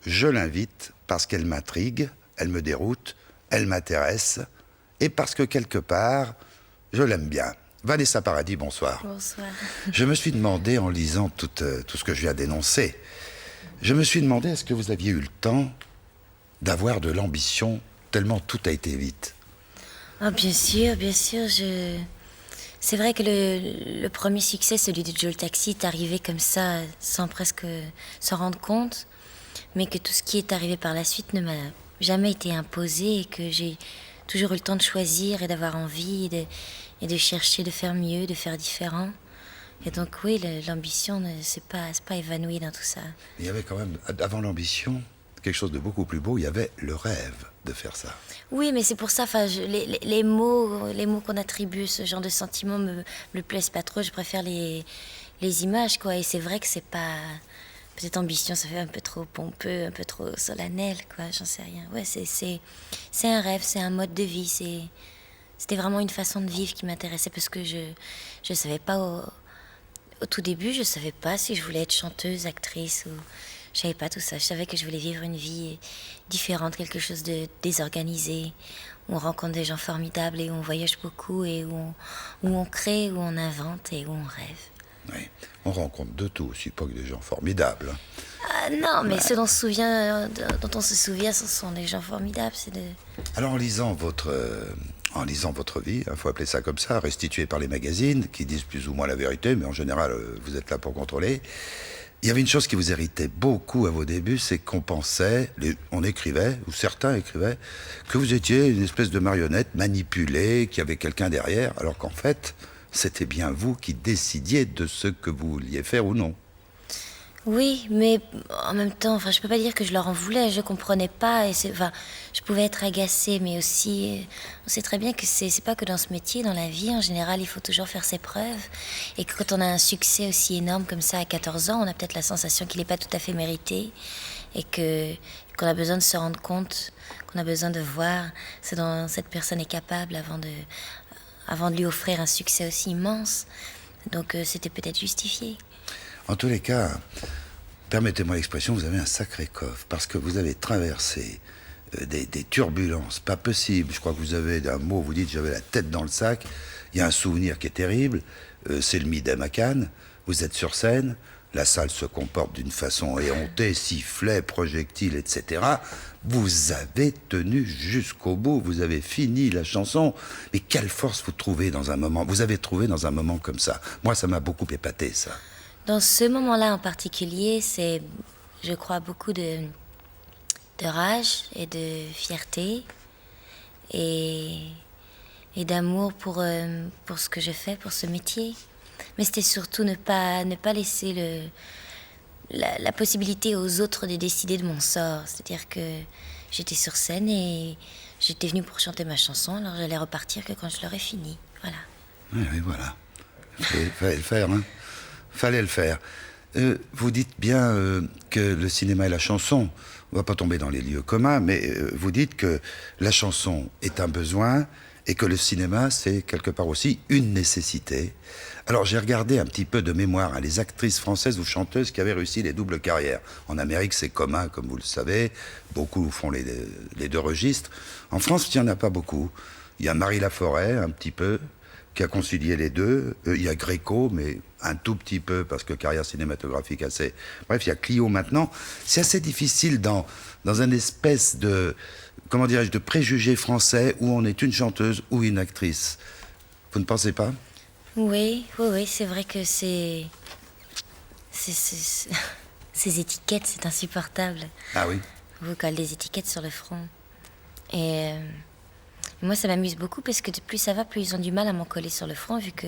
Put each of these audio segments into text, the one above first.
je l'invite parce qu'elle m'intrigue, elle me déroute, elle m'intéresse, et parce que quelque part, je l'aime bien. Vanessa Paradis, bonsoir. Bonsoir. Je me suis demandé, en lisant tout ce que je viens d'énoncer, je me suis demandé, est-ce que vous aviez eu le temps d'avoir de l'ambition, tellement tout a été vite? Ah, bien sûr, bien sûr. C'est vrai que le premier succès, celui de Joe le Taxi, est arrivé comme ça, sans presque s'en rendre compte, mais que tout ce qui est arrivé par la suite ne m'a jamais été imposé et que j'ai toujours eu le temps de choisir et d'avoir envie et de chercher de faire mieux, de faire différent. Et donc oui, l'ambition ne s'est pas évanouie dans tout ça. Il y avait quand même, avant l'ambition, quelque chose de beaucoup plus beau, il y avait le rêve de faire ça. Oui, mais c'est pour ça, enfin, les mots qu'on attribue, ce genre de sentiments me plaisent pas trop. Je préfère les images, quoi. Et c'est vrai que c'est pas... Peut-être ambition, ça fait un peu trop pompeux, un peu trop solennel, quoi. J'en sais rien. Ouais, c'est un rêve, c'est un mode de vie. C'était vraiment une façon de vivre qui m'intéressait parce que je savais pas au tout début, je savais pas si je voulais être chanteuse, actrice ou... Je savais pas tout ça. Je savais que je voulais vivre une vie différente, quelque chose de désorganisé, où on rencontre des gens formidables et où on voyage beaucoup et où on crée, où on invente et où on rêve. Oui, on rencontre de tout aussi, pas que des gens formidables. Ah, non, mais ceux dont on se souvient, ce sont des gens formidables. Alors en lisant votre vie, il faut appeler ça comme ça, restituée par les magazines, qui disent plus ou moins la vérité, mais en général, vous êtes là pour contrôler. Il y avait une chose qui vous irritait beaucoup à vos débuts, c'est qu'on pensait, on écrivait, ou certains écrivaient, que vous étiez une espèce de marionnette manipulée, qu'il y avait quelqu'un derrière, alors qu'en fait, c'était bien vous qui décidiez de ce que vous vouliez faire ou non. Oui, mais en même temps, enfin, je peux pas dire que je leur en voulais, je comprenais pas, enfin, je pouvais être agacée, mais aussi, on sait très bien que c'est pas que dans ce métier, dans la vie, en général, il faut toujours faire ses preuves, et que quand on a un succès aussi énorme comme ça à 14 ans, on a peut-être la sensation qu'il n'est pas tout à fait mérité, et qu'on a besoin de se rendre compte, qu'on a besoin de voir ce dont cette personne est capable avant de lui offrir un succès aussi immense. Donc c'était peut-être justifié. En tous les cas, permettez-moi l'expression, vous avez un sacré coffre, parce que vous avez traversé des turbulences pas possibles. Je crois que vous avez un mot, vous dites j'avais la tête dans le sac. Il y a un souvenir qui est terrible, c'est le Midem à Cannes. Vous êtes sur scène, la salle se comporte d'une façon éhontée, sifflets, projectiles, etc. Vous avez tenu jusqu'au bout, vous avez fini la chanson. Mais quelle force vous trouvez dans un moment, vous avez trouvé dans un moment comme ça? Moi, ça m'a beaucoup épaté, ça. Dans ce moment-là en particulier, c'est, je crois, beaucoup de rage et de fierté et d'amour pour ce que je fais, pour ce métier. Mais c'était surtout ne pas laisser la possibilité aux autres de décider de mon sort. C'est-à-dire que j'étais sur scène et j'étais venue pour chanter ma chanson, alors j'allais repartir que quand je l'aurais fini. Voilà. Oui, voilà. Fallait le faire, hein. Fallait le faire. Vous dites bien que le cinéma et la chanson, on va pas tomber dans les lieux communs, mais vous dites que la chanson est un besoin et que le cinéma, c'est quelque part aussi une nécessité. Alors j'ai regardé un petit peu de mémoire, hein, les actrices françaises ou chanteuses qui avaient réussi les doubles carrières. En Amérique, c'est commun, comme vous le savez. Beaucoup font les deux registres. En France, il n'y en a pas beaucoup. Il y a Marie Laforêt, un petit peu, qui a concilié les deux. Il y a Gréco, mais un tout petit peu, parce que carrière cinématographique assez... Bref, il y a Clio maintenant. C'est assez difficile dans un espèce de, comment dirais-je, de préjugé français où on est une chanteuse ou une actrice. Vous ne pensez pas? Oui, c'est vrai que ces étiquettes, c'est insupportable. Ah oui? On vous colle des étiquettes sur le front. Et moi, ça m'amuse beaucoup parce que plus ça va, plus ils ont du mal à m'en coller sur le front, vu que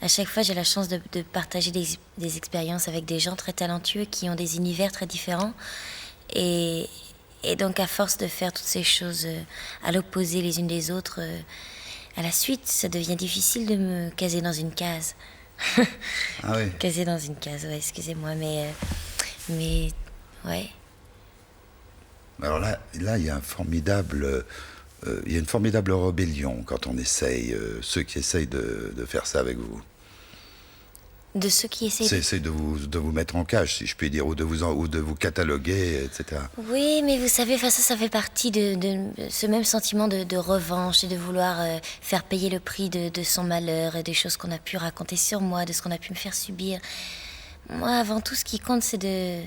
à chaque fois, j'ai la chance de partager des expériences avec des gens très talentueux qui ont des univers très différents. Et donc, à force de faire toutes ces choses à l'opposé les unes des autres, à la suite, ça devient difficile de me caser dans une case. Ah oui? Caser dans une case, ouais, excusez-moi, mais ouais. Alors là, il y a il y a une formidable rébellion quand on essaye, ceux qui essayent de faire ça avec vous. De ceux qui essaient C'est de vous mettre en cage, si je puis dire, ou de vous cataloguer, etc. Oui, mais vous savez, ça fait partie de ce même sentiment de revanche et de vouloir faire payer le prix de son malheur et des choses qu'on a pu raconter sur moi, de ce qu'on a pu me faire subir. Moi, avant tout, ce qui compte, c'est de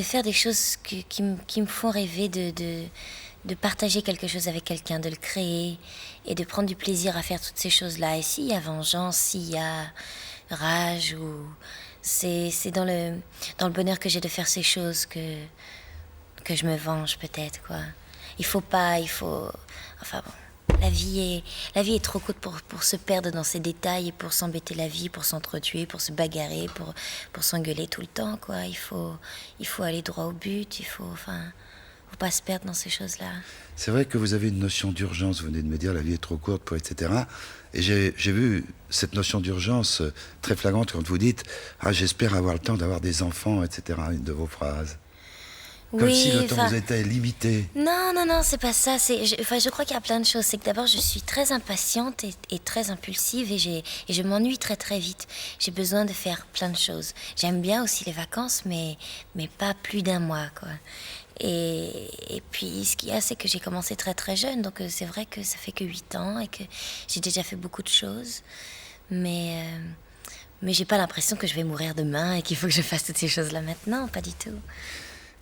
faire des choses qui me font rêver, de partager quelque chose avec quelqu'un, de le créer et de prendre du plaisir à faire toutes ces choses-là. Et s'il y a vengeance, s'il y a rage, ou c'est dans le bonheur que j'ai de faire ces choses que je me venge peut-être, quoi. Enfin bon, la vie est trop courte pour se perdre dans ces détails et pour s'embêter la vie, pour s'entretuer, pour se bagarrer, pour s'engueuler tout le temps, quoi. Il faut aller droit au but, faut pas se perdre dans ces choses-là. C'est vrai que vous avez une notion d'urgence, vous venez de me dire la vie est trop courte pour etc. Et j'ai vu cette notion d'urgence très flagrante quand vous dites « Ah, j'espère avoir le temps d'avoir des enfants, etc. » Une de vos phrases. Comme oui, si le temps vous était limité. Non, c'est pas ça. Je crois qu'il y a plein de choses. C'est que d'abord, je suis très impatiente et très impulsive et je m'ennuie très très vite. J'ai besoin de faire plein de choses. J'aime bien aussi les vacances, mais pas plus d'un mois, quoi. Et puis, ce qu'il y a, c'est que j'ai commencé très très jeune, donc c'est vrai que ça fait que 8 ans et que j'ai déjà fait beaucoup de choses. Mais j'ai pas l'impression que je vais mourir demain et qu'il faut que je fasse toutes ces choses-là maintenant, pas du tout.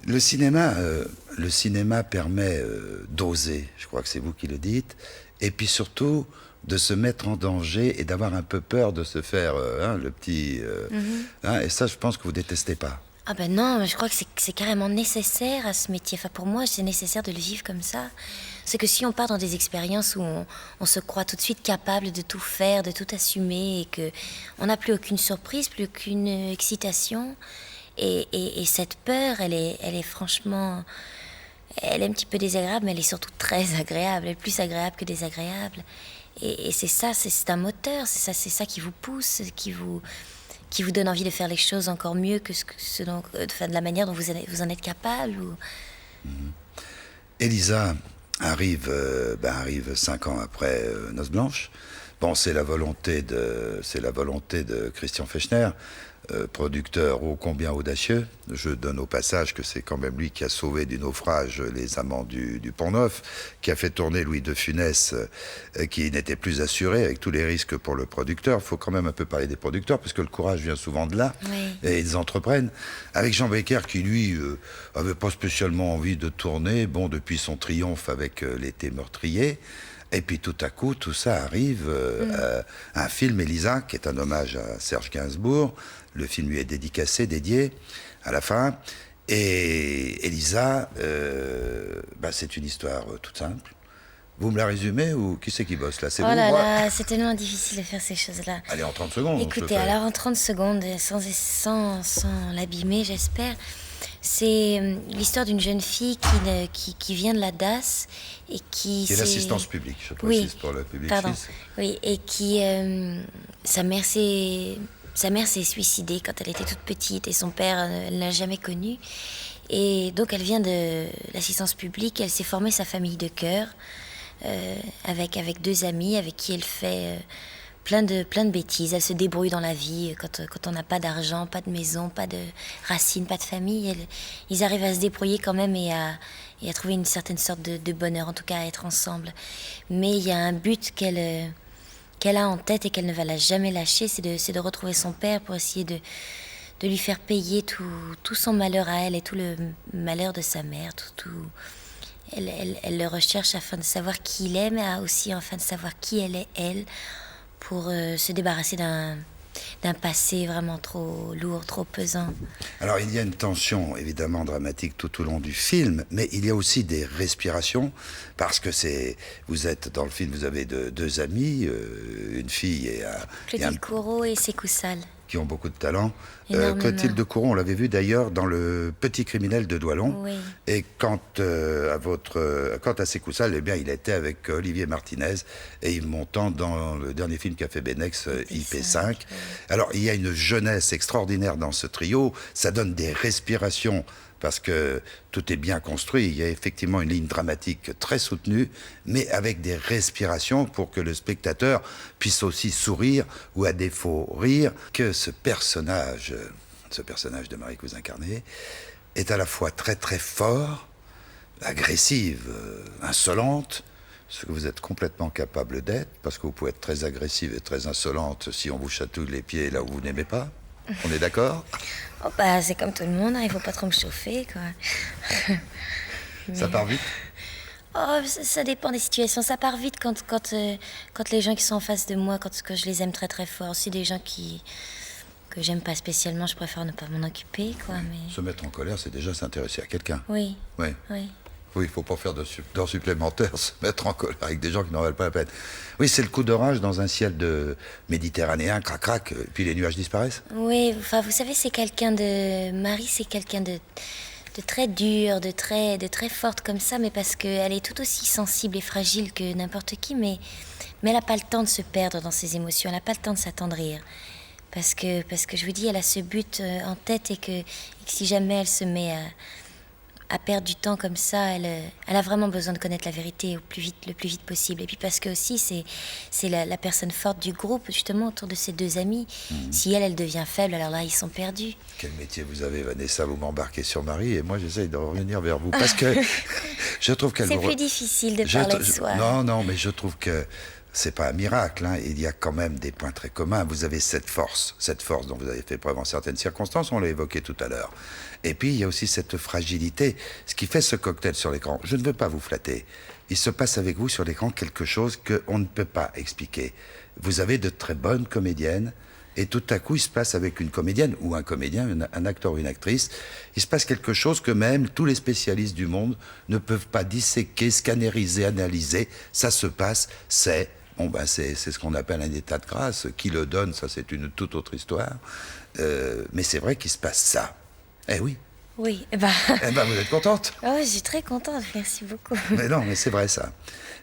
Le cinéma permet d'oser, je crois que c'est vous qui le dites, et puis surtout de se mettre en danger et d'avoir un peu peur de se faire le petit... et ça, je pense que vous détestez pas. Ah ben non, je crois que c'est carrément nécessaire à ce métier. Enfin, pour moi, c'est nécessaire de le vivre comme ça. C'est que si on part dans des expériences où on se croit tout de suite capable de tout faire, de tout assumer, et que on n'a plus aucune surprise, plus aucune excitation, et cette peur, elle est franchement... Elle est un petit peu désagréable, mais elle est surtout très agréable. Elle est plus agréable que désagréable. Et c'est ça, c'est un moteur, c'est ça qui vous pousse, qui vous donne envie de faire les choses encore mieux que de la manière dont vous en êtes capable. Elisa arrive 5 ans après Noces Blanches. Bon, c'est la volonté de Christian Fechner, producteur ô combien audacieux. Je donne au passage que c'est quand même lui qui a sauvé du naufrage les amants du Pont-Neuf, qui a fait tourner Louis de Funès, qui n'était plus assuré, avec tous les risques pour le producteur. Il faut quand même un peu parler des producteurs, parce que le courage vient souvent de là, oui. Et ils entreprennent. Avec Jean Becker, qui lui avait pas spécialement envie de tourner, bon, depuis son triomphe avec L'été meurtrier. Et puis tout à coup, tout ça arrive, un film, Elisa, qui est un hommage à Serge Gainsbourg. Le film lui est dédié à la fin. Et Elisa, c'est une histoire toute simple. Vous me la résumez ou qui c'est qui bosse là? C'est vous? Oh là là, c'est tellement difficile de faire ces choses-là. Allez, en 30 secondes. Écoutez, alors en 30 secondes, sans l'abîmer, j'espère. C'est l'histoire d'une jeune fille qui vient de la DAS et qui est l'assistance publique, je précise, pour le public suisse. Oui, et qui... sa mère s'est suicidée quand elle était toute petite et son père ne l'a jamais connue. Et donc elle vient de l'assistance publique, elle s'est formée sa famille de cœur avec 2 amis avec qui elle fait... plein de bêtises. Elle se débrouille dans la vie quand on n'a pas d'argent, pas de maison, pas de racines, pas de famille. Ils arrivent à se débrouiller quand même et à trouver une certaine sorte de bonheur, en tout cas à être ensemble. Mais il y a un but qu'elle a en tête et qu'elle ne va jamais lâcher, c'est de retrouver son père pour essayer de lui faire payer tout son malheur à elle et tout le malheur de sa mère. Elle le recherche afin de savoir qui il est, mais aussi afin de savoir qui elle est, elle, pour se débarrasser d'un passé vraiment trop lourd, trop pesant. Alors, il y a une tension, évidemment, dramatique tout au long du film, mais il y a aussi des respirations, parce que vous êtes, dans le film, vous avez 2 amis, une fille et un... Clotilde Courreau et Sékou Sall. Qui ont beaucoup de talent. Clotilde Courreau, on l'avait vu d'ailleurs dans Le Petit criminel de Doillon. Oui. Et quant à Sékou Sall, eh bien, il était avec Olivier Martinez et Yves Montand dans le dernier film qu'a fait Benex, IP5. Oui. Alors, il y a une jeunesse extraordinaire dans ce trio. Ça donne des respirations parce que tout est bien construit. Il y a effectivement une ligne dramatique très soutenue, mais avec des respirations pour que le spectateur puisse aussi sourire, ou à défaut rire, que ce personnage de Marie que vous incarnez, est à la fois très très fort, agressive, insolente, ce que vous êtes complètement capable d'être, parce que vous pouvez être très agressive et très insolente si on vous chatouille les pieds là où vous n'aimez pas. On est d'accord? Oh, bah, c'est comme tout le monde, hein, il faut pas trop me chauffer, quoi. Ça part vite? Oh, ça dépend des situations. Ça part vite quand les gens qui sont en face de moi, quand je les aime très très fort. Aussi des gens que j'aime pas spécialement, je préfère ne pas m'en occuper, quoi. Mais... Se mettre en colère, c'est déjà s'intéresser à quelqu'un. Oui. Oui. Oui. Oui, il ne faut pas faire d'heures supplémentaires, se mettre en colère avec des gens qui n'en valent pas la peine. Oui, c'est le coup d'orage dans un ciel de méditerranéen, crac-crac, et puis les nuages disparaissent. Oui, enfin, vous savez, c'est quelqu'un de... Marie, c'est quelqu'un de très dur, de très forte comme ça, mais parce qu'elle est tout aussi sensible et fragile que n'importe qui, mais elle n'a pas le temps de se perdre dans ses émotions, elle n'a pas le temps de s'attendrir. Parce que je vous dis, elle a ce but en tête et que si jamais elle se met à perdre du temps comme ça, elle a vraiment besoin de connaître la vérité le plus vite possible. Et puis parce que aussi, c'est la personne forte du groupe, justement, autour de ses deux amis. Si elle devient faible, alors là, ils sont perdus. Quel métier vous avez, Vanessa? Vous m'embarquez sur Marie et moi, j'essaye de revenir vers vous. Parce que je trouve qu'elle... C'est plus difficile de parler de soi. Non, mais je trouve que c'est pas un miracle, hein. Il y a quand même des points très communs. Vous avez cette force dont vous avez fait preuve en certaines circonstances, on l'a évoqué tout à l'heure. Et puis, il y a aussi cette fragilité. Ce qui fait ce cocktail sur l'écran, je ne veux pas vous flatter. Il se passe avec vous sur l'écran quelque chose qu'on ne peut pas expliquer. Vous avez de très bonnes comédiennes, et tout à coup, il se passe avec une comédienne, ou un comédien, un acteur ou une actrice, il se passe quelque chose que même tous les spécialistes du monde ne peuvent pas disséquer, scanneriser, analyser. Ça se passe, c'est ce qu'on appelle un état de grâce. Qui le donne, ça c'est une toute autre histoire. Mais c'est vrai qu'il se passe ça. Eh oui. Oui, vous êtes contente? Oh, je suis très contente, merci beaucoup. Mais non, mais c'est vrai ça.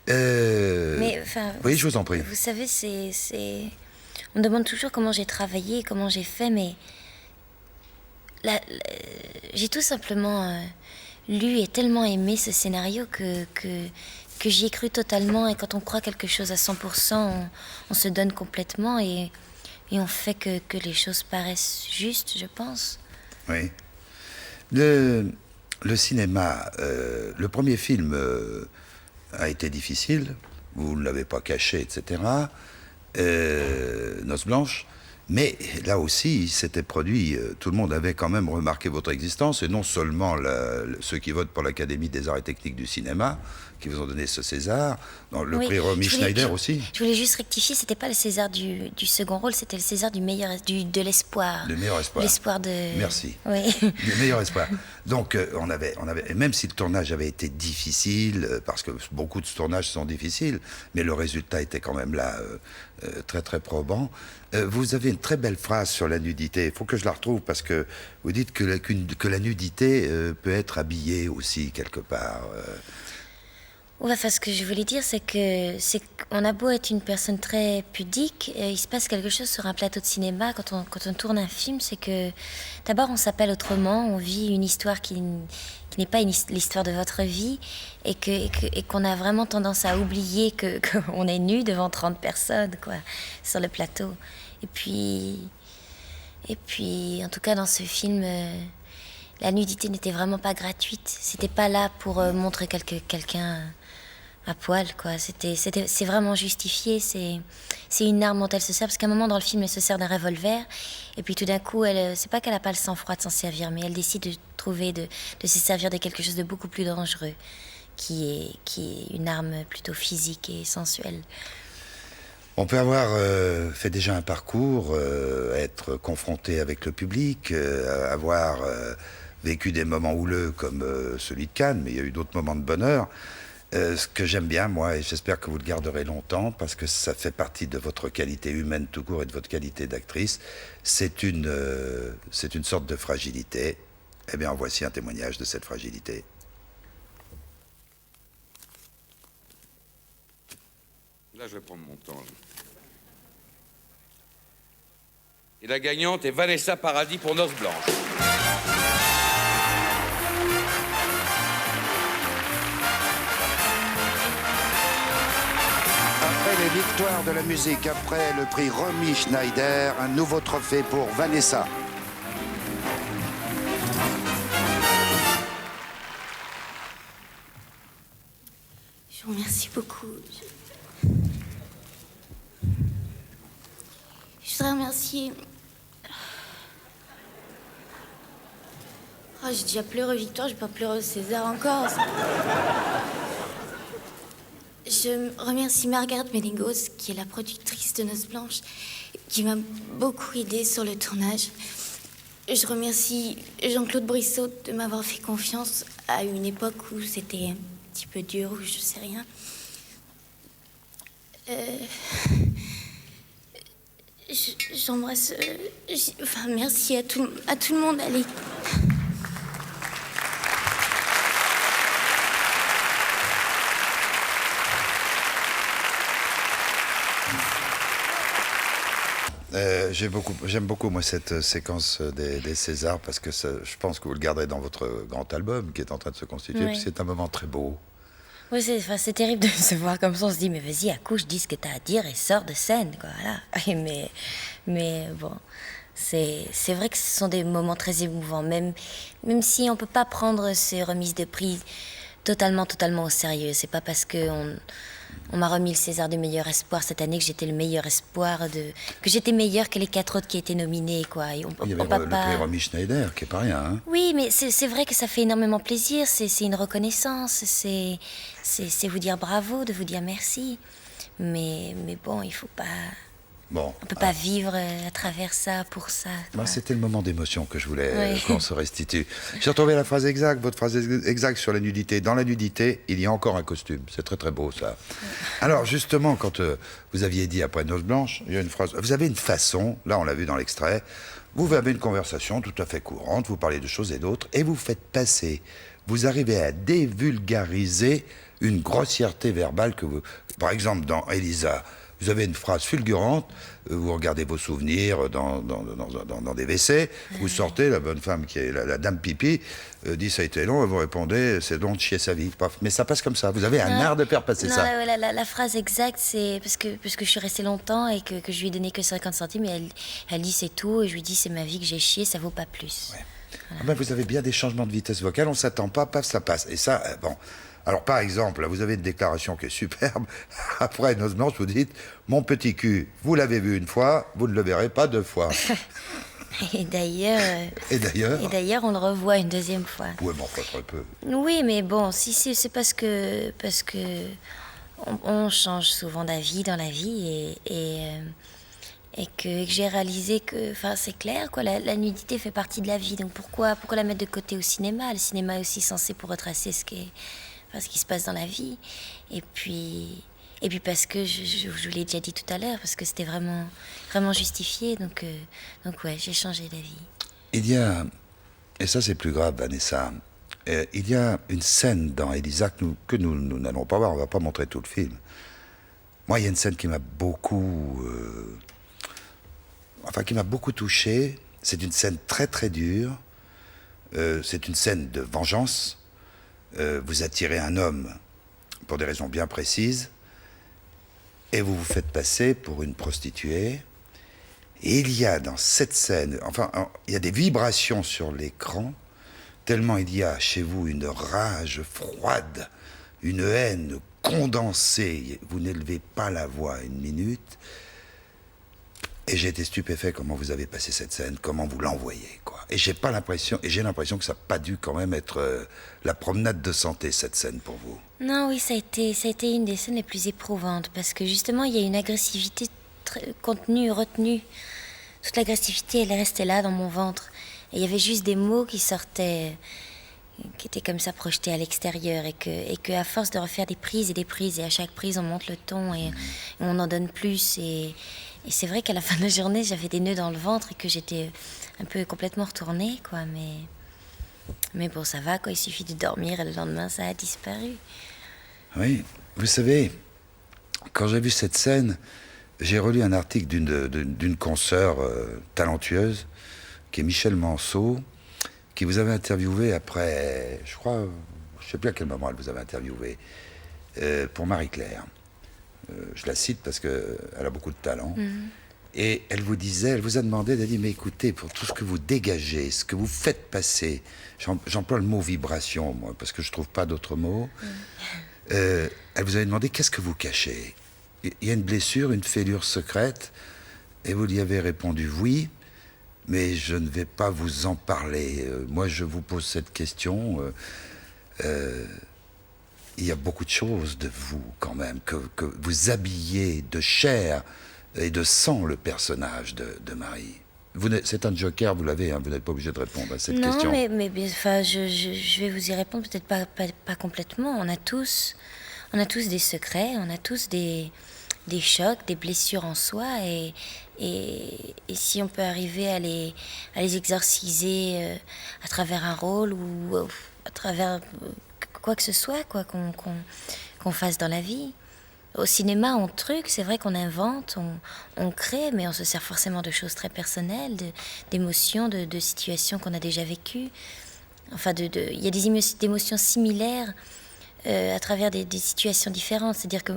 Mais enfin... Oui, je vous en prie. Vous savez, on me demande toujours comment j'ai travaillé, comment j'ai fait, mais... j'ai tout simplement lu et tellement aimé ce scénario que j'y ai cru totalement. Et quand on croit quelque chose à 100%, on se donne complètement et on fait que les choses paraissent justes, je pense. Oui. Le cinéma, le premier film a été difficile, vous ne l'avez pas caché, etc. Noces blanches. Mais là aussi, il s'était produit, tout le monde avait quand même remarqué votre existence, et non seulement ceux qui votent pour l'Académie des arts et techniques du cinéma, qui vous ont donné ce César, le prix Romy Schneider aussi. Je voulais juste rectifier, c'était pas le César du second rôle, c'était le César de l'espoir. Le meilleur espoir. L'espoir de... Merci. Oui. Le meilleur espoir. Donc, on avait, et même si le tournage avait été difficile, parce que beaucoup de tournages sont difficiles, mais le résultat était quand même là, très très probant. Vous avez une très belle phrase sur la nudité. Il faut que je la retrouve parce que vous dites que la nudité peut être habillée aussi quelque part. Ouais, enfin, ce que je voulais dire, c'est qu'on a beau être une personne très pudique, il se passe quelque chose sur un plateau de cinéma quand on tourne un film, c'est que d'abord on s'appelle autrement, on vit une histoire qui n'est pas l'histoire de votre vie et qu'on a vraiment tendance à oublier qu'on est nu devant 30 personnes, quoi, sur le plateau. Et puis, en tout cas, dans ce film, la nudité n'était vraiment pas gratuite. C'était pas là pour montrer quelqu'un à poil, quoi. C'est vraiment justifié. C'est une arme dont elle se sert, parce qu'à un moment dans le film, elle se sert d'un revolver, et puis tout d'un coup, c'est pas qu'elle a pas le sang-froid de s'en servir, mais elle décide de se servir de quelque chose de beaucoup plus dangereux, qui est une arme plutôt physique et sensuelle. On peut avoir fait déjà un parcours, être confronté avec le public, avoir vécu des moments houleux comme celui de Cannes, mais il y a eu d'autres moments de bonheur. Ce que j'aime bien, moi, et j'espère que vous le garderez longtemps, parce que ça fait partie de votre qualité humaine tout court et de votre qualité d'actrice, c'est une sorte de fragilité. Eh bien, voici un témoignage de cette fragilité. Là, je vais prendre mon temps. Et la gagnante est Vanessa Paradis pour Noces blanches. Victoire de la musique après le prix Romy Schneider, un nouveau trophée pour Vanessa. Je vous remercie beaucoup. Je voudrais remercier... Oh, j'ai déjà pleuré Victoire, je vais pas pleurer César encore. Je remercie Margaret Ménégos, qui est la productrice de Noces Blanches, qui m'a beaucoup aidée sur le tournage. Je remercie Jean-Claude Brissot de m'avoir fait confiance à une époque où c'était un petit peu dur, où je sais rien. J'embrasse... Enfin, merci à tout le monde. Allez. J'aime beaucoup, moi, cette séquence des Césars, parce que je pense que vous le garderez dans votre grand album qui est en train de se constituer. Oui. C'est un moment très beau. Oui, c'est terrible de se voir comme ça. On se dit, mais vas-y, accouche, dis ce que t'as à dire et sors de scène, quoi. Voilà. Mais bon, c'est vrai que ce sont des moments très émouvants, même si on peut pas prendre ces remises de prix totalement au sérieux. C'est pas parce que on m'a remis le César de meilleur espoir cette année que j'étais le meilleur espoir, que j'étais meilleure que les 4 autres qui étaient nominés, quoi. Et Il y avait le prix Romy Schneider, qui est pas rien, hein. Oui, mais c'est vrai que ça fait énormément plaisir, c'est une reconnaissance, c'est vous dire bravo, de vous dire merci. Mais bon, il faut pas... Bon. On peut pas vivre à travers ça, pour ça. C'était le moment d'émotion que je voulais Oui. qu'on se restitue. J'ai retrouvé la phrase exacte, votre phrase exacte sur la nudité. Dans la nudité, il y a encore un costume. C'est très très beau, ça. Alors justement, quand vous aviez dit après Noces Blanches, il y a une phrase. Vous avez une façon, là on l'a vu dans l'extrait, vous avez une conversation tout à fait courante, vous parlez de choses et d'autres, et vous faites passer, vous arrivez à dévulgariser une grossièreté verbale que vous... Par exemple, dans Elisa, vous avez une phrase fulgurante, vous regardez vos souvenirs dans des WC, vous sortez, la bonne femme qui est la dame pipi, dit ça a été long, et vous répondez c'est long de chier sa vie. Paf. Mais ça passe comme ça, vous avez un art de faire passer ça. La phrase exacte, c'est parce que je suis restée longtemps et que je lui ai donné que 50 centimes, et elle dit c'est tout, et je lui dis c'est ma vie que j'ai chié, ça vaut pas plus. Ouais. Voilà. Ah ben, vous avez bien des changements de vitesse vocale, on s'attend pas, paf, ça passe. Et ça, bon... Alors, par exemple, là, vous avez une déclaration qui est superbe. Après Noces Blanches, vous dites « Mon petit cul, vous l'avez vu une fois, vous ne le verrez pas 2 fois. » Et d'ailleurs... Et d'ailleurs, on le revoit une 2e fois. Oui, mais enfin, très peu. Oui, mais bon, si c'est parce que on change souvent d'avis dans la vie et que j'ai réalisé que, enfin, c'est clair, quoi, la nudité fait partie de la vie. Donc pourquoi la mettre de côté au cinéma? Le cinéma est aussi censé pour retracer ce qui se passe dans la vie. Et puis parce que, je vous l'ai déjà dit tout à l'heure, parce que c'était vraiment justifié. Donc ouais, j'ai changé d'avis. Il y a, et ça c'est plus grave, Vanessa, il y a une scène dans Elisa que nous n'allons pas voir, on ne va pas montrer tout le film. Moi, il y a une scène qui m'a beaucoup... qui m'a beaucoup touché. C'est une scène très très dure. C'est une scène de vengeance. Vous attirez un homme pour des raisons bien précises et vous vous faites passer pour une prostituée. Et il y a dans cette scène, il y a des vibrations sur l'écran, tellement il y a chez vous une rage froide, une haine condensée. Vous n'élevez pas la voix une minute. Et j'ai été stupéfait comment vous avez passé cette scène, comment vous l'envoyez, quoi. Et j'ai l'impression que ça n'a pas dû quand même être la promenade de santé, cette scène, pour vous. Non, oui, ça a été une des scènes les plus éprouvantes, parce que justement, il y a une agressivité contenue, retenue. Toute l'agressivité, elle est restée là, dans mon ventre. Et il y avait juste des mots qui sortaient, qui étaient comme ça projetés à l'extérieur, et que à force de refaire des prises, et à chaque prise, on monte le ton, et on en donne plus, et c'est vrai qu'à la fin de la journée, j'avais des nœuds dans le ventre et que j'étais un peu complètement retournée, quoi. Mais bon, ça va, quoi. Il suffit de dormir et le lendemain, ça a disparu. Oui, vous savez, quand j'ai vu cette scène, j'ai relu un article d'une consoeur talentueuse, qui est Michel Manceau, qui vous avait interviewé après, je crois, je ne sais plus à quel moment elle vous avait interviewé, pour Marie-Claire. je la cite parce qu'elle a beaucoup de talent. Et elle vous a demandé, elle a dit, mais écoutez, pour tout ce que vous dégagez, ce que vous faites passer, j'emploie le mot vibration, moi, parce que je trouve pas d'autre mot. Elle vous avait demandé, qu'est-ce que vous cachez? Il y a une blessure, une fêlure secrète, et vous lui avez répondu oui, mais je ne vais pas vous en parler. Moi, je vous pose cette question. Il y a beaucoup de choses de vous, quand même, que vous habillez de chair et de sang le personnage de Marie. C'est un joker, vous l'avez, hein, vous n'êtes pas obligé de répondre à cette question. Non, mais enfin, je vais vous y répondre, peut-être pas complètement. On a tous des secrets, on a tous des chocs, des blessures en soi, et si on peut arriver à les exorciser à travers un rôle ou à travers quoi que ce soit, quoi qu'on fasse dans la vie. Au cinéma, on truc, c'est vrai qu'on invente, on crée, mais on se sert forcément de choses très personnelles, d'émotions, de situations qu'on a déjà vécues. Enfin, il y a des émotions similaires à travers des situations différentes. C'est-à-dire que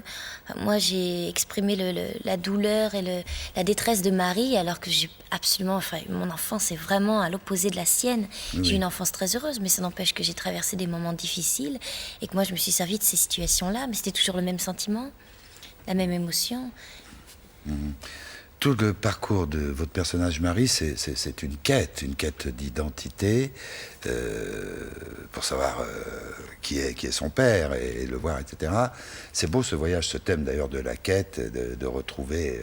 moi, j'ai exprimé la douleur et la détresse de Marie, alors que j'ai absolument... Enfin, mon enfance est vraiment à l'opposé de la sienne. Oui. J'ai eu une enfance très heureuse, mais ça n'empêche que j'ai traversé des moments difficiles et que moi, je me suis servie de ces situations-là, mais c'était toujours le même sentiment, la même émotion. Tout le parcours de votre personnage Marie, c'est une quête d'identité, pour savoir qui est son père et le voir, etc. C'est beau ce voyage, ce thème d'ailleurs de la quête, de retrouver,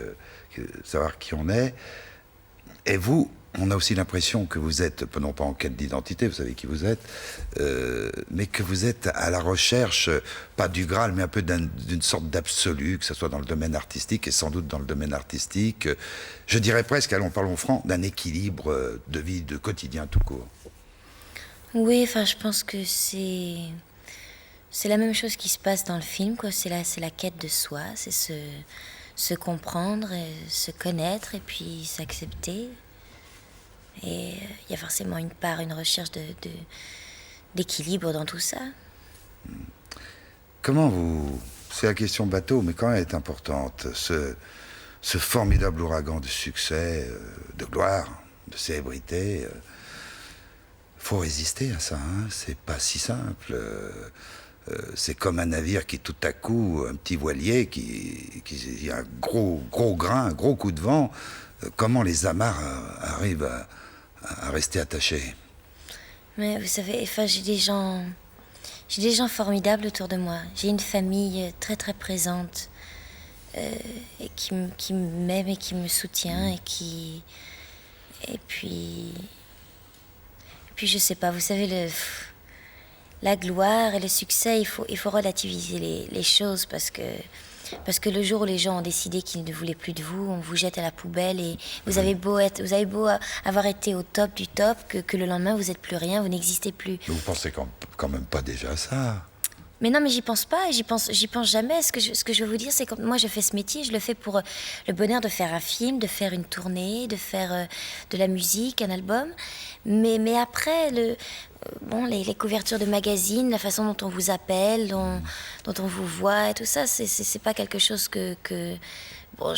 savoir qui on est. Et vous, on a aussi l'impression que vous êtes, non pas en quête d'identité, vous savez qui vous êtes, mais que vous êtes à la recherche, pas du Graal, mais un peu d'une sorte d'absolu, que ce soit dans le domaine artistique, et sans doute dans le domaine artistique, je dirais presque, parlons franc, d'un équilibre de vie, de quotidien tout court. Oui, enfin, je pense que c'est la même chose qui se passe dans le film, quoi. C'est la quête de soi, c'est se comprendre, se connaître, et puis s'accepter. Et il y a forcément une recherche d'équilibre dans tout ça. Comment vous... C'est la question bateau, mais quand même elle est importante. Ce formidable ouragan de succès, de gloire, de célébrité, faut résister à ça, hein. C'est pas si simple. C'est comme un navire qui tout à coup, un petit voilier, qui a un gros grain, un gros coup de vent. Comment les amarres arrivent à rester attachés? Mais vous savez, enfin, j'ai des gens formidables autour de moi. J'ai une famille très très présente et qui m'aime et qui me soutient et puis je sais pas, vous savez, la gloire et le succès, il faut relativiser les choses parce que le jour où les gens ont décidé qu'ils ne voulaient plus de vous, on vous jette à la poubelle et vous avez beau avoir été au top du top, que le lendemain vous n'êtes plus rien, vous n'existez plus. Mais vous pensez quand même pas déjà à ça? Mais non, mais j'y pense pas, j'y pense jamais. Ce que je veux vous dire, c'est que moi je fais ce métier, je le fais pour le bonheur de faire un film, de faire une tournée, de faire de la musique, un album. Mais après, les couvertures de magazines, la façon dont on vous appelle, dont on vous voit et tout ça, c'est pas quelque chose que bon,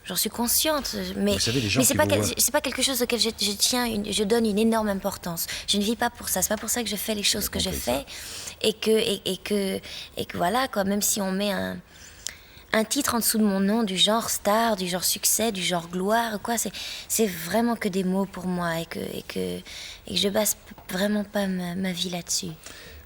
j'en suis consciente, mais c'est pas quelque chose auquel je donne une énorme importance. Je ne vis pas pour ça. C'est pas pour ça que je fais les choses que je fais, et que voilà, quoi. Même si on met un titre en dessous de mon nom, du genre star, du genre succès, du genre gloire, quoi, c'est vraiment que des mots pour moi, et que je base vraiment pas ma vie là-dessus.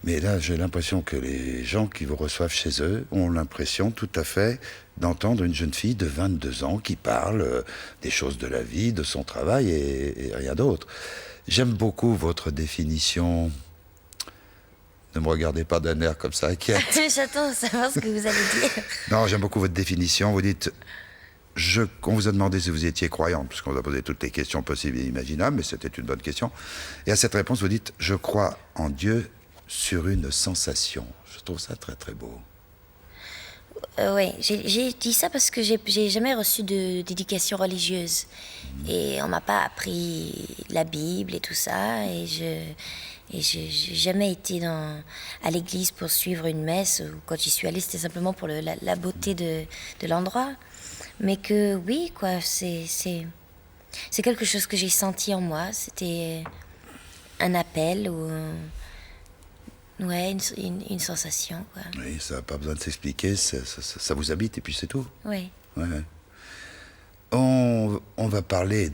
Mais là, j'ai l'impression que les gens qui vous reçoivent chez eux ont l'impression tout à fait d'entendre une jeune fille de 22 ans qui parle des choses de la vie, de son travail et rien d'autre. J'aime beaucoup votre définition. Ne me regardez pas d'un air comme ça inquiète. J'attends de savoir ce que vous allez dire. Non, j'aime beaucoup votre définition. Vous dites... On vous a demandé si vous étiez croyante, puisqu'on vous a posé toutes les questions possibles et imaginables, mais c'était une bonne question. Et à cette réponse, vous dites « Je crois en Dieu sur une sensation ». Je trouve ça très très beau. Oui, j'ai dit ça parce que j'ai jamais reçu d'éducation religieuse. Et on m'a pas appris la Bible et tout ça. Et Et j'ai jamais été à l'église pour suivre une messe, ou quand j'y suis allée, c'était simplement pour la beauté de l'endroit. Mais que oui, quoi, c'est quelque chose que j'ai senti en moi. C'était un appel ou ouais, une sensation, quoi. Oui, ça n'a pas besoin de s'expliquer, ça vous habite et puis c'est tout. Oui. Ouais, ouais. On va parler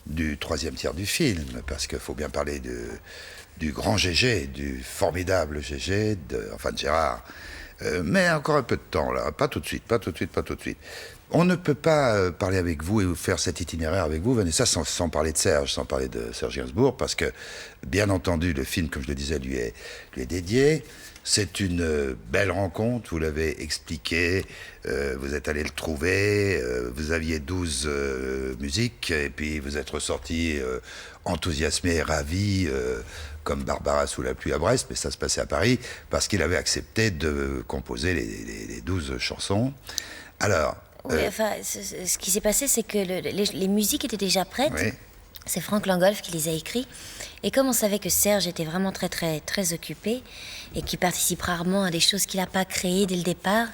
du troisième tiers du film, parce qu'il faut bien parler du grand Gégé, du formidable Gégé, enfin de Gérard. Mais encore un peu de temps, là. Pas tout de suite. On ne peut pas parler avec vous et faire cet itinéraire avec vous, Vanessa, sans parler de Serge, sans parler de Serge Gainsbourg, parce que, bien entendu, le film, comme je le disais, lui est dédié. C'est une belle rencontre, vous l'avez expliqué, vous êtes allé le trouver, vous aviez 12 musiques, et puis vous êtes ressorti enthousiasmé et ravi, comme Barbara sous la pluie à Brest, mais ça se passait à Paris, parce qu'il avait accepté de composer les 12 chansons. Alors... Oui, enfin, ce qui s'est passé, c'est que les musiques étaient déjà prêtes. Oui. C'est Franck Langolf qui les a écrits. Et comme on savait que Serge était vraiment très, très, très occupé et qu'il participe rarement à des choses qu'il n'a pas créées dès le départ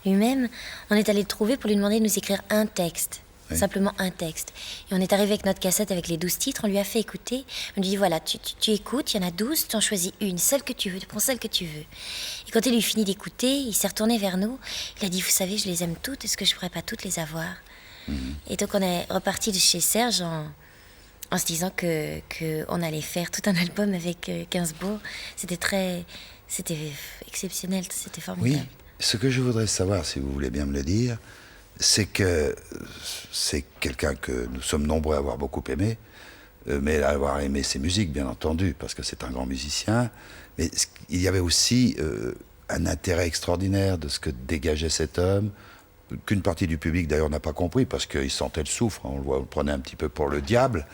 lui-même, on est allé le trouver pour lui demander de nous écrire un texte. Oui. Simplement un texte. Et on est arrivé avec notre cassette avec les 12 titres, on lui a fait écouter. On lui dit voilà, tu écoutes, il y en a 12, tu en choisis une, celle que tu veux, tu prends celle que tu veux. Et quand il lui finit d'écouter, il s'est retourné vers nous. Il a dit vous savez, je les aime toutes, est-ce que je pourrais pas toutes les avoir? Et donc on est reparti de chez Serge en se disant que on allait faire tout un album avec Gainsbourg. C'était exceptionnel, c'était formidable. Oui, ce que je voudrais savoir, si vous voulez bien me le dire, c'est que c'est quelqu'un que nous sommes nombreux à avoir beaucoup aimé, mais à avoir aimé ses musiques, bien entendu, parce que c'est un grand musicien. Mais il y avait aussi un intérêt extraordinaire de ce que dégageait cet homme, qu'une partie du public d'ailleurs n'a pas compris, parce qu'il sentait le soufre, on le prenait un petit peu pour le diable.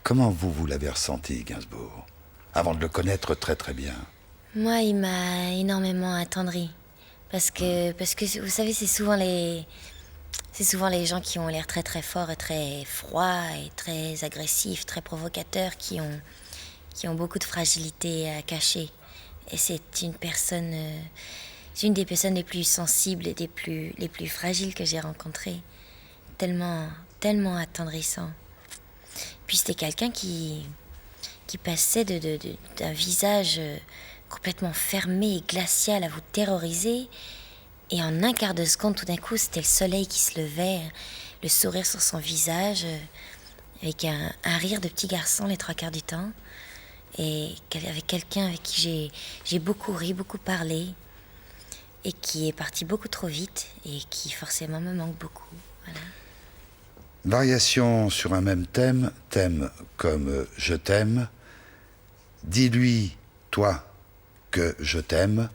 Comment vous l'avez ressenti, Gainsbourg, avant de le connaître très très bien? Moi, il m'a énormément attendri. Parce que vous savez, c'est souvent les gens qui ont l'air très très forts et très froids et très agressifs, très provocateurs, qui ont beaucoup de fragilité à cacher. Et c'est une des personnes les plus sensibles et les plus fragiles que j'ai rencontrées. Tellement, tellement attendrissant. Puis c'était quelqu'un qui passait d'un visage complètement fermé et glacial à vous terroriser. Et en un quart de seconde, tout d'un coup, c'était le soleil qui se levait, le sourire sur son visage, avec un rire de petit garçon les 3 quarts du temps. Et avec quelqu'un avec qui j'ai beaucoup ri, beaucoup parlé, et qui est parti beaucoup trop vite, et qui forcément me manque beaucoup. Voilà. Variation sur un même thème comme je t'aime. Dis-lui, toi, que je t'aime.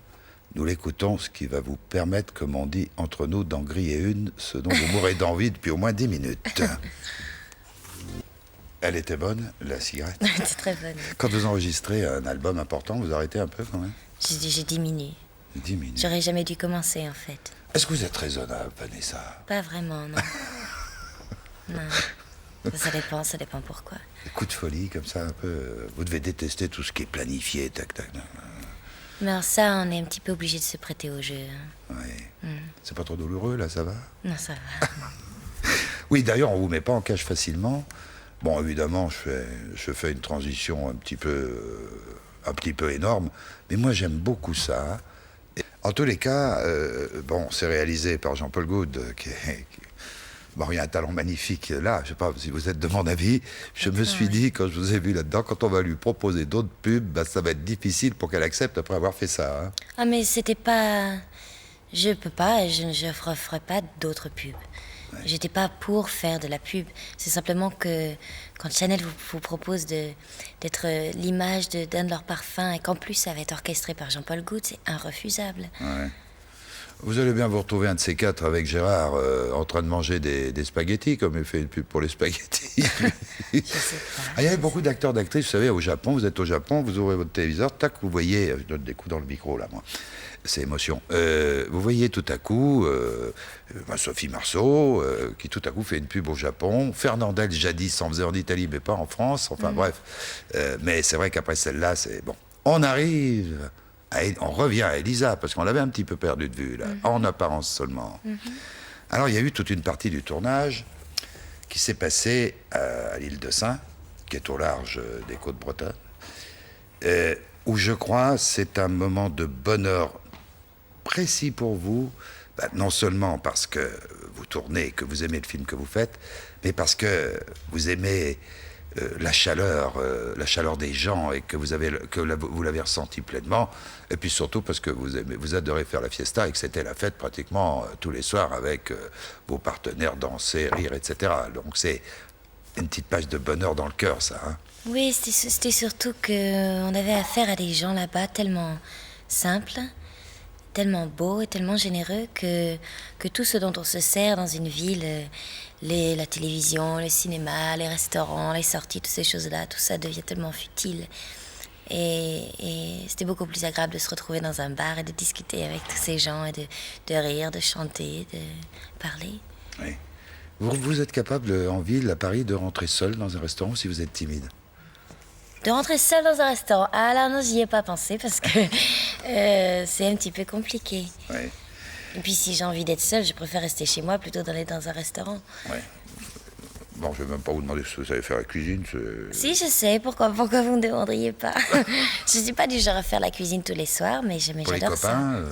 Nous l'écoutons, ce qui va vous permettre, comme on dit entre nous, d'en griller une, ce dont vous mourrez d'envie depuis au moins 10 minutes. Elle était bonne, la cigarette? Elle était très bonne. Quand vous enregistrez un album important, vous arrêtez un peu quand même? J'ai diminué. 10 minutes. J'aurais jamais dû commencer, en fait. Est-ce que vous êtes raisonnable, Vanessa? Pas vraiment, non. Non. Ça dépend pourquoi. Des coups de folie, comme ça, un peu... Vous devez détester tout ce qui est planifié, tac, tac. Mais alors ça, on est un petit peu obligé de se prêter au jeu. Oui. C'est pas trop douloureux, là, ça va? Non, ça va. Oui, d'ailleurs, on vous met pas en cage facilement. Bon, évidemment, je fais une transition un petit peu énorme, mais moi, j'aime beaucoup ça. Et en tous les cas, c'est réalisé par Jean-Paul Goude, il y a un talent magnifique là, je sais pas si vous êtes de mon avis. Je me suis dit, quand je vous ai vu là-dedans, quand on va lui proposer d'autres pubs, ça va être difficile pour qu'elle accepte après avoir fait ça. Hein. Ah, mais c'était pas... Je peux pas, je ne ferai pas d'autres pubs. Ouais. J'étais pas pour faire de la pub. C'est simplement que quand Chanel vous propose d'être l'image d'un de leurs parfums et qu'en plus ça va être orchestré par Jean-Paul Goude, c'est irrefusable. Ouais. Vous allez bien vous retrouver un de ces quatre avec Gérard en train de manger des spaghettis, comme il fait une pub pour les spaghettis. Je sais pas. Il y avait beaucoup d'acteurs, d'actrices, vous savez, au Japon, vous êtes au Japon, vous ouvrez votre téléviseur, tac, vous voyez, je donne des coups dans le micro là, moi, c'est émotion. Vous voyez tout à coup Sophie Marceau, qui tout à coup fait une pub au Japon, Fernandel jadis en faisait en Italie, mais pas en France, enfin bref. Mais c'est vrai qu'après celle-là, c'est bon. On arrive, on revient à Elisa, parce qu'on l'avait un petit peu perdu de vue, là, en apparence seulement. Alors il y a eu toute une partie du tournage qui s'est passée à l'île de Sein, qui est au large des côtes bretonnes, où je crois c'est un moment de bonheur précis pour vous, non seulement parce que vous tournez, que vous aimez le film que vous faites, mais parce que vous aimez la chaleur des gens et que vous l'avez ressenti pleinement, et puis surtout parce que vous adorez faire la fiesta et que c'était la fête pratiquement tous les soirs avec vos partenaires, danser, rire, etc. Donc c'est une petite page de bonheur dans le cœur, ça. Hein. Oui, c'était surtout qu'on avait affaire à des gens là-bas tellement simples, tellement beaux et tellement généreux que tout ce dont on se sert dans une ville, la télévision, le cinéma, les restaurants, les sorties, toutes ces choses-là, tout ça devient tellement futile. Et c'était beaucoup plus agréable de se retrouver dans un bar et de discuter avec tous ces gens et de rire, de chanter, de parler. Oui. Vous êtes capable, en ville, à Paris, de rentrer seul dans un restaurant si vous êtes timide? De rentrer seule dans un restaurant. Ah là, non, j'y ai pas pensé parce que c'est un petit peu compliqué. Oui. Et puis si j'ai envie d'être seule, je préfère rester chez moi plutôt d'aller dans un restaurant. Oui. Bon, je vais même pas vous demander si vous savez faire la cuisine. Si, je sais. Pourquoi vous ne me demanderiez pas? Je ne suis pas du genre à faire la cuisine tous les soirs, mais Pour les j'adore ça. copains,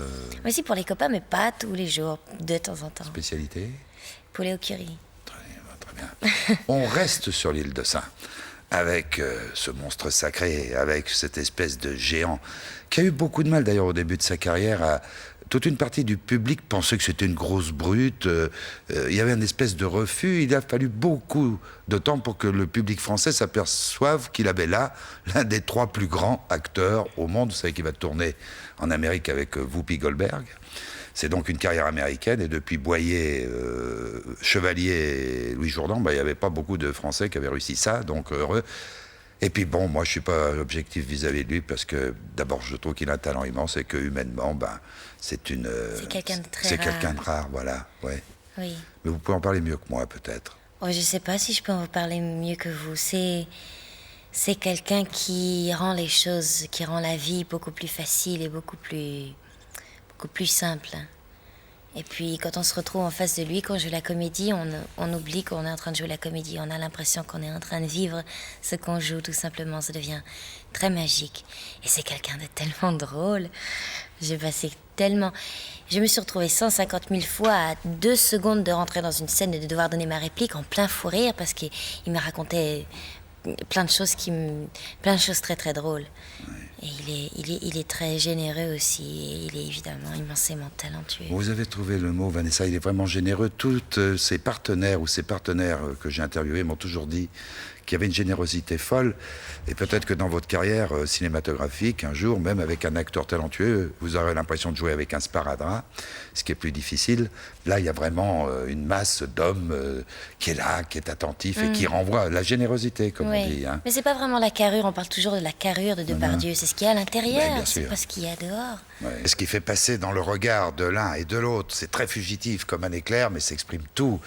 Oui, si, pour les copains, mais pas tous les jours, de temps en temps. spécialité? Poulet au curry. Très bien. On reste sur l'île de Sein, avec ce monstre sacré, avec cette espèce de géant, qui a eu beaucoup de mal d'ailleurs au début de sa carrière. Toute une partie du public pensait que c'était une grosse brute. Il y avait une espèce de refus. Il a fallu beaucoup de temps pour que le public français s'aperçoive qu'il avait là l'un des 3 plus grands acteurs au monde. Vous savez qu'il va tourner en Amérique avec Whoopi Goldberg. C'est donc une carrière américaine, et depuis Boyer, Chevalier et Louis Jourdan, il n'y avait pas beaucoup de Français qui avaient réussi ça, donc heureux. Et puis bon, moi je ne suis pas objectif vis-à-vis de lui, parce que d'abord je trouve qu'il a un talent immense et que humainement, c'est quelqu'un de très c'est rare. quelqu'un de rare, voilà. Ouais. Oui. Mais vous pouvez en parler mieux que moi, peut-être. Oh, je ne sais pas si je peux en parler mieux que vous. C'est quelqu'un qui rend les choses, qui rend la vie beaucoup plus facile et beaucoup plus simple. Et puis, quand on se retrouve en face de lui, quand on joue la comédie, on oublie qu'on est en train de jouer la comédie. On a l'impression qu'on est en train de vivre ce qu'on joue, tout simplement. Ça devient très magique. Et c'est quelqu'un de tellement drôle. J'ai passé tellement... Je me suis retrouvée 150 000 fois à 2 secondes de rentrer dans une scène et de devoir donner ma réplique en plein fou rire parce qu'il me racontait plein de choses très très drôles. Ouais. Et il est très généreux aussi, et il est évidemment immensément talentueux. Vous avez trouvé le mot, Vanessa, il est vraiment généreux. Toutes ses partenaires ou ses partenaires que j'ai interviewés m'ont toujours dit qu'il y avait une générosité folle. Et peut-être que dans votre carrière cinématographique, un jour, même avec un acteur talentueux, vous aurez l'impression de jouer avec un sparadrap, ce qui est plus difficile. Là, il y a vraiment une masse d'hommes qui est là, qui est attentif et qui renvoie la générosité, comme on dit. Hein. Mais c'est pas vraiment la carrure, on parle toujours de la carrure de Depardieu. C'est ce qu'il y a à l'intérieur, c'est pas ce qu'il y a dehors. Ouais. Ce qui fait passer dans le regard de l'un et de l'autre, c'est très fugitif comme un éclair, mais s'exprime tout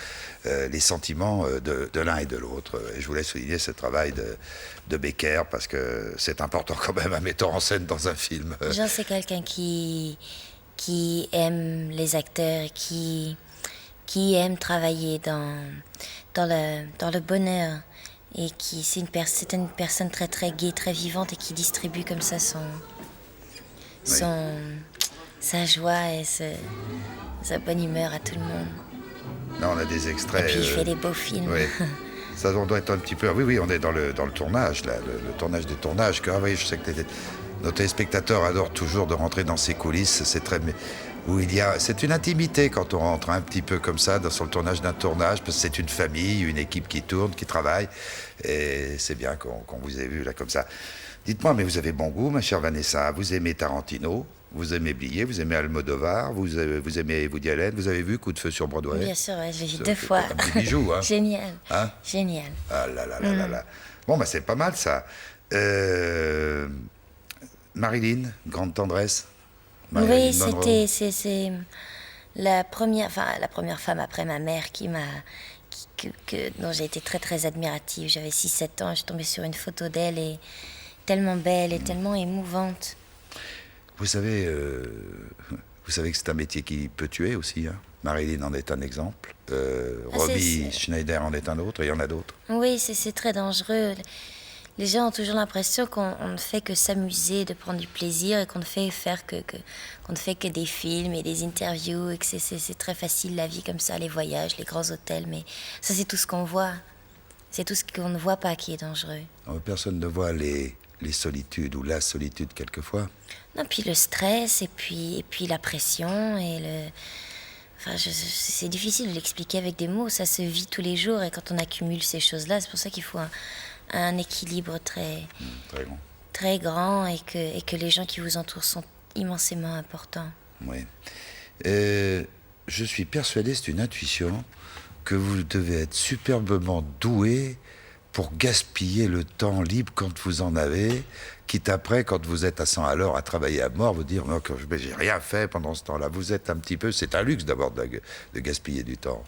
les sentiments de l'un et de l'autre. Et je voulais souligner ce travail de Becker, parce que c'est important quand même, un metteur en scène dans un film. Jean, c'est quelqu'un qui aime les acteurs, qui aime travailler dans le bonheur, et c'est une personne très très gaie, très vivante, et qui distribue comme ça sa joie et sa bonne humeur à tout le monde. Là, on a des extraits. Et puis il fait des beaux films. Oui. Ça, on doit être un petit peu... Oui, on est dans le tournage, là, le tournage des tournages. Oui, je sais que nos téléspectateurs adorent toujours de rentrer dans ces coulisses. C'est très... C'est une intimité quand on rentre un petit peu comme ça sur le tournage d'un tournage, parce que c'est une famille, une équipe qui tourne, qui travaille. Et c'est bien qu'on vous ait vu là comme ça. Dites-moi, mais vous avez bon goût, ma chère Vanessa. Vous aimez Tarantino, vous aimez Blier, vous aimez Almodovar, vous aimez Woody Allen. Vous avez vu Coup de feu sur Broadway? Bien sûr, ouais, je l'ai vu C'est 2 fois. un petit bijou, hein. Génial. Hein? Génial. Ah là là là là là. Bon, bah c'est pas mal, ça. Marilyn, grande tendresse. Oui, Marilyn Monroe. c'est la première femme après ma mère qui m'a, dont j'ai été très très admirative. J'avais 6-7 ans, je suis tombée sur une photo d'elle et tellement belle et tellement émouvante. Vous savez que c'est un métier qui peut tuer aussi, hein. Marilyn en est un exemple. Robbie Schneider en est un autre, et il y en a d'autres. Oui, c'est très dangereux. Les gens ont toujours l'impression qu'on ne fait que s'amuser, de prendre du plaisir et qu'on ne fait qu'on ne fait que des films et des interviews et que c'est très facile la vie comme ça, les voyages, les grands hôtels, mais ça c'est tout ce qu'on voit. C'est tout ce qu'on ne voit pas qui est dangereux. Personne ne voit les solitudes ou la solitude quelquefois. Non, puis le stress et puis la pression et le... Enfin, c'est difficile de l'expliquer avec des mots, ça se vit tous les jours et quand on accumule ces choses-là, c'est pour ça qu'il faut un équilibre très Très grand. très grand et que les gens qui vous entourent sont immensément importants. Oui. Je suis persuadé, c'est une intuition, que vous devez être superbement doué pour gaspiller le temps libre quand vous en avez, quitte après, quand vous êtes à 100 à l'heure à travailler à mort, vous dire non, j'ai rien fait pendant ce temps-là. Vous êtes un petit peu, c'est un luxe d'avoir de gaspiller du temps.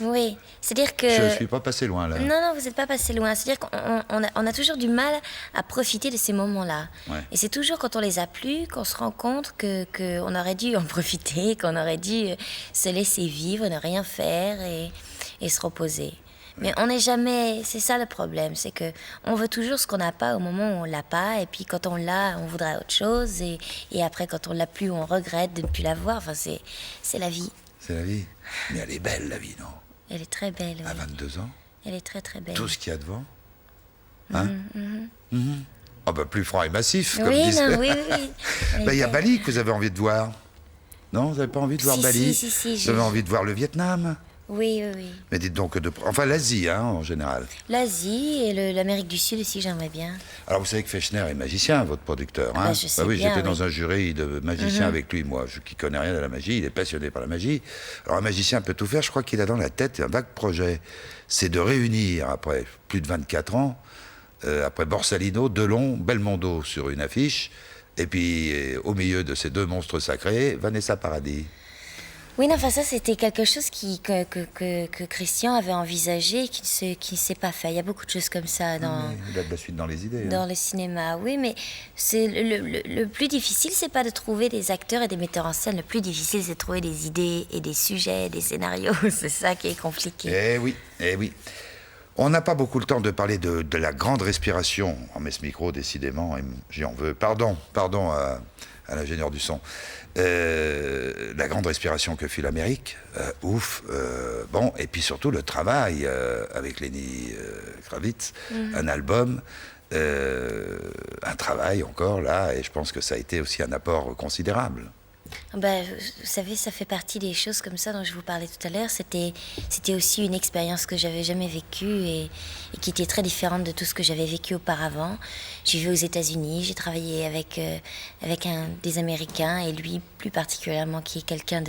Oui, c'est-à-dire que... Je ne suis pas passé loin, là. Non, vous n'êtes pas passé loin. C'est-à-dire qu'on a toujours du mal à profiter de ces moments-là. Ouais. Et c'est toujours quand on les a plus qu'on se rend compte qu'on aurait dû en profiter, qu'on aurait dû se laisser vivre, ne rien faire et se reposer. Mais on n'est jamais... C'est ça le problème, c'est que on veut toujours ce qu'on n'a pas au moment où on l'a pas, et puis quand on l'a, on voudrait autre chose, et après quand on l'a plus, on regrette de ne plus l'avoir. Enfin, c'est la vie. C'est la vie. Mais elle est belle, la vie, non? Elle est très belle, À oui. 22 ans, Elle est très très belle. tout ce qu'il y a devant. Hein? Ah bah plus franc et massif, comme Oui, disait. non, oui. Elle est Bah, il y a belle. Bali que vous avez envie de voir. Non, vous n'avez pas envie de voir Si, Bali? si, Vous avez envie de voir le Vietnam? Oui. Mais dites donc, enfin l'Asie, hein, en général. L'Asie et l'Amérique du Sud aussi, j'aimerais bien. Alors vous savez que Fechner est magicien, votre producteur. Hein? Bah, je sais oui, bien, j'étais oui. dans un jury de magiciens avec lui, moi, qui connais rien à la magie, il est passionné par la magie. Alors un magicien peut tout faire, je crois qu'il a dans la tête un vague projet. C'est de réunir, après plus de 24 ans, après Borsalino, Delon, Belmondo sur une affiche, et puis au milieu de ces deux monstres sacrés, Vanessa Paradis. Oui, non, enfin ça, c'était quelque chose que Christian avait envisagé et qui ne s'est pas fait. Il y a beaucoup de choses comme ça dans... Il a de la suite dans les idées. Dans Hein. le cinéma, oui, mais c'est le plus difficile, c'est pas de trouver des acteurs et des metteurs en scène. Le plus difficile, c'est de trouver des idées et des sujets, des scénarios. C'est ça qui est compliqué. Eh oui. On n'a pas beaucoup le temps de parler de la grande respiration. On met ce micro, décidément, et j'y en veux. Pardon à l'ingénieur du son. La grande respiration que fit l'Amérique, bon, et puis surtout le travail avec Lenny Kravitz, un album, un travail encore là, et je pense que ça a été aussi un apport considérable. Ben, vous savez, ça fait partie des choses comme ça dont je vous parlais tout à l'heure. C'était aussi une expérience que j'avais jamais vécue et qui était très différente de tout ce que j'avais vécu auparavant. J'ai vu aux États-Unis, j'ai travaillé avec des Américains et lui plus particulièrement qui est quelqu'un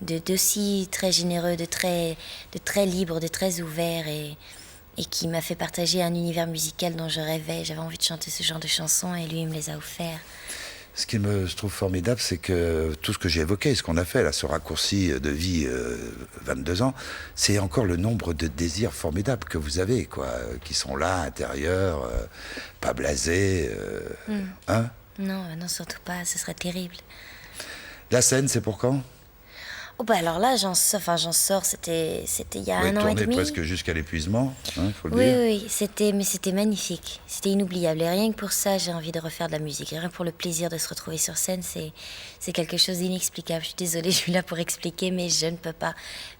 d'aussi très généreux, de très libre, de très ouvert et qui m'a fait partager un univers musical dont je rêvais. J'avais envie de chanter ce genre de chansons et lui, il me les a offerts. Ce qui je trouve formidable, c'est que tout ce que j'ai évoqué, ce qu'on a fait, là, ce raccourci de vie, 22 ans, c'est encore le nombre de désirs formidables que vous avez, quoi, qui sont là, intérieurs, pas blasés, hein? Non, surtout pas, ce serait terrible. La scène, c'est pour quand? Oh bah alors là, j'en sors, c'était il y a un an et demi. Presque jusqu'à l'épuisement, hein, faut le Oui, dire. oui, mais c'était magnifique, c'était inoubliable. Et rien que pour ça, j'ai envie de refaire de la musique. Et rien que pour le plaisir de se retrouver sur scène, c'est quelque chose d'inexplicable. Je suis désolée, je suis là pour expliquer, mais je ne peux pas.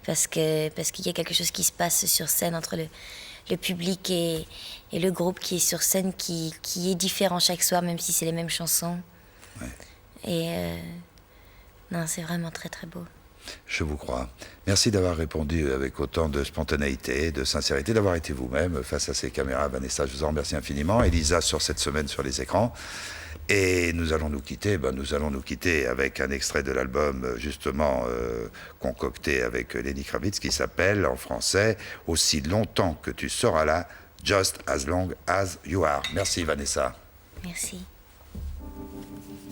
Parce qu'il y a quelque chose qui se passe sur scène entre le public et le groupe qui est sur scène qui est différent chaque soir, même si c'est les mêmes chansons. Ouais. Et non, c'est vraiment très très beau. Je vous crois. Merci d'avoir répondu avec autant de spontanéité, de sincérité, d'avoir été vous-même face à ces caméras. Vanessa, je vous en remercie infiniment. Elisa, sur cette semaine sur les écrans. Et nous allons nous quitter. Nous allons nous quitter avec un extrait de l'album, justement, concocté avec Lenny Kravitz, qui s'appelle, en français, « Aussi longtemps que tu seras là, Just as long as you are ». Merci, Vanessa. Merci.